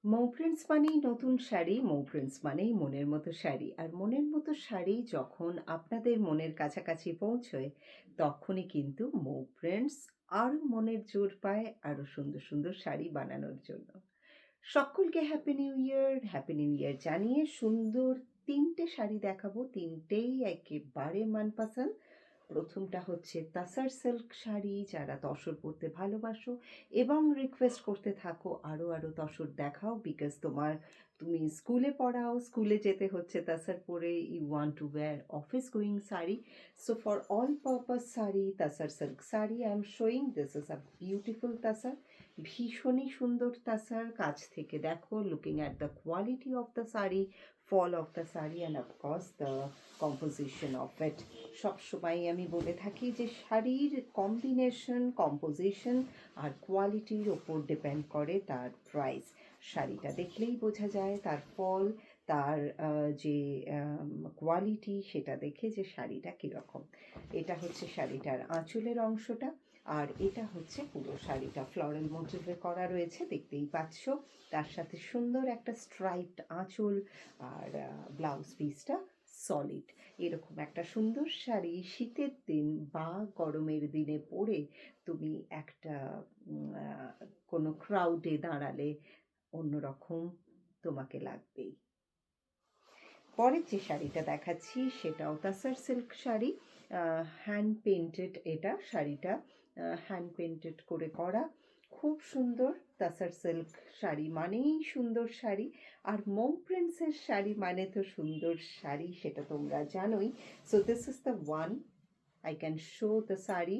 মৌ prints মানেই নতুন শাড়ি, মৌ prints মানেই মনের মতো শাড়ি। আর মনের মতো শাড়ি যখন আপনাদের মনের কাছাকাছি পৌঁছয়, তখনই কিন্তু মৌ প্রিন্টস আরও মনের জোর পায় আরও সুন্দর সুন্দর শাড়ি বানানোর জন্য। সকলকে happy new year, happy new year জানিয়ে সুন্দর ৩টে শাড়ি দেখাবো, ৩টেই একেবারে মনপসন্দ। প্রথমটা হচ্ছে তাসার সিল্ক শাড়ি, যারা তসর পরতে ভালোবাসো এবং রিকোয়েস্ট করতে থাকো আরও আরও তসর দেখাও, বিকজ তুমি স্কুলে পড়াও, স্কুলে যেতে হচ্ছে তাসার পরে, you want to wear office going sari. So for all purpose sari, tussar silk sari I am showing, this is a beautiful tussar. ভীষণই সুন্দর তাসার, কাছ থেকে দেখো, looking at the quality of the sari, fall of the sari and of course the composition of it. সবসময় আমি বলে থাকি যে শাড়ির কম্বিনেশন, কম্পোজিশন আর কোয়ালিটির ওপর ডিপেন্ড করে তার প্রাইস। শাড়িটা দেখলেই বোঝা যায় তার ফল, তার যে কোয়ালিটি, সেটা দেখে যে শাড়িটা কীরকম। এটা হচ্ছে শাড়িটার আঁচলের অংশটা, আর এটা হচ্ছে পুরো শাড়িটা ফ্লোরাল মোটিভে করা রয়েছে, দেখতেই পাচ্ছ। তার সাথে সুন্দর একটা স্ট্রাইপড আঁচল, আর ব্লাউজ পিসটা সলিড। এরকম একটা সুন্দর শাড়ি শীতের দিন বা গরমের দিনে পরে তুমি একটা কোনো ক্রাউডে দাঁড়ালে অন্যরকম তোমাকে লাগবেই। পরের যে শাড়িটা দেখাচ্ছি সেটাও তাসার সিল্ক শাড়ি, হ্যান্ড পেন্টেড। এটা শাড়িটা হ্যান্ড পেন্টেড করে করা, খুব সুন্দর। তাসার সিল্ক শাড়ি মানেই সুন্দর শাড়ি, আর মৌ প্রিন্সের শাড়ি মানে তো সুন্দর শাড়ি, সেটা তোমরা জানোই। So this is the one, I can show the sari.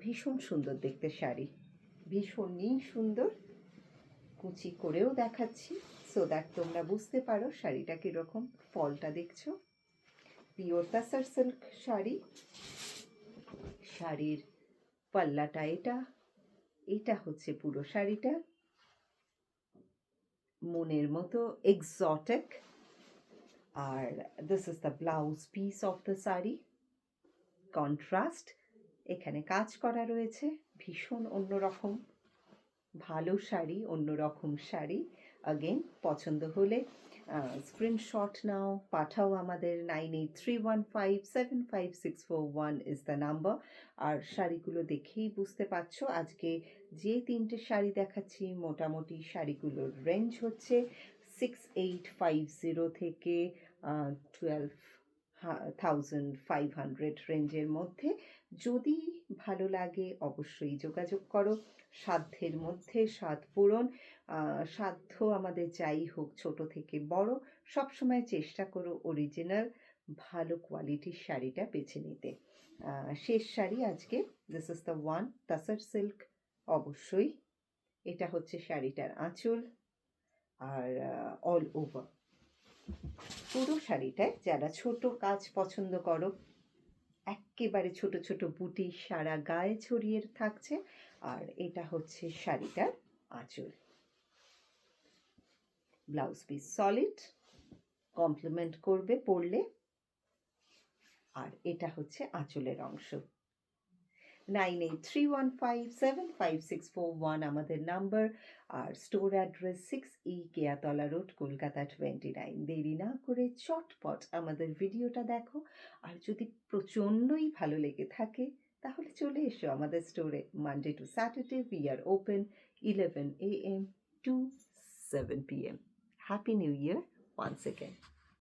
ভীষণ সুন্দর দেখতে শাড়ি, ভীষণই সুন্দর। কুচি করেও দেখাচ্ছি সো দ্যাট তোমরা বুঝতে পারো শাড়িটা কীরকম। ফলটা দেখছো, পিওর তাসার সিল্ক শাড়ি। শাড়ির পাল্লাটা এটা, এটা হচ্ছে পুরো শাড়িটা, মনের মতো এক্সোটিক। আর this is the blouse piece of the sari, contrast. এখানে কাজ করা রয়েছে, ভীষণ অন্যরকম ভালো শাড়ি, অন্যরকম শাড়ি। আগেন পছন্দ হলে স্ক্রিনশট নাও, পাঠাও আমাদের 9831575641 ইজ দ্য নাম্বার। আর শাড়িগুলো দেখেই বুঝতে পারছো আজকে যে 3টে শাড়ি দেখাচ্ছি, মোটামুটি শাড়িগুলোর রেঞ্জ হচ্ছে 6850 থেকে 12,500 রেঞ্জের মধ্যে। যদি ভালো লাগে অবশ্যই যোগাযোগ করো। সাধ্যের মধ্যে সাধ পূরণ, সাধ্য আমাদের যাই হোক, ছোট থেকে বড়, সবসময় চেষ্টা করো অরিজিনাল ভালো কোয়ালিটির শাড়িটা বেছে নিতে। শেষ শাড়ি আজকে, this is the one, তাসার silk. অবশ্যই এটা হচ্ছে শাড়িটার আঁচল, আর অল ওভার পুরো শাড়িটায় যারা ছোট কাজ পছন্দ করো, একেবারে ছোট ছোট বুটি সারা গায়ে ছড়িয়ে থাকছে, আর এটা হচ্ছে শাড়িটার আঁচল। ব্লাউজ পিস সলিড, কমপ্লিমেন্ট করবে পরলে। আর এটা হচ্ছে আঁচলের অংশ। 9831575641 আমাদের নাম্বার, আর store address 6E Keyatala road, Kolkata 29। দেরি না করে চটপট আমাদের ভিডিওটা দেখো, আর যদি প্রচণ্ডই ভালো লেগে থাকে তাহলে চলে এসো আমাদের স্টোরে। Monday to Saturday we are open 11 AM to 7 PM. Happy new year once again.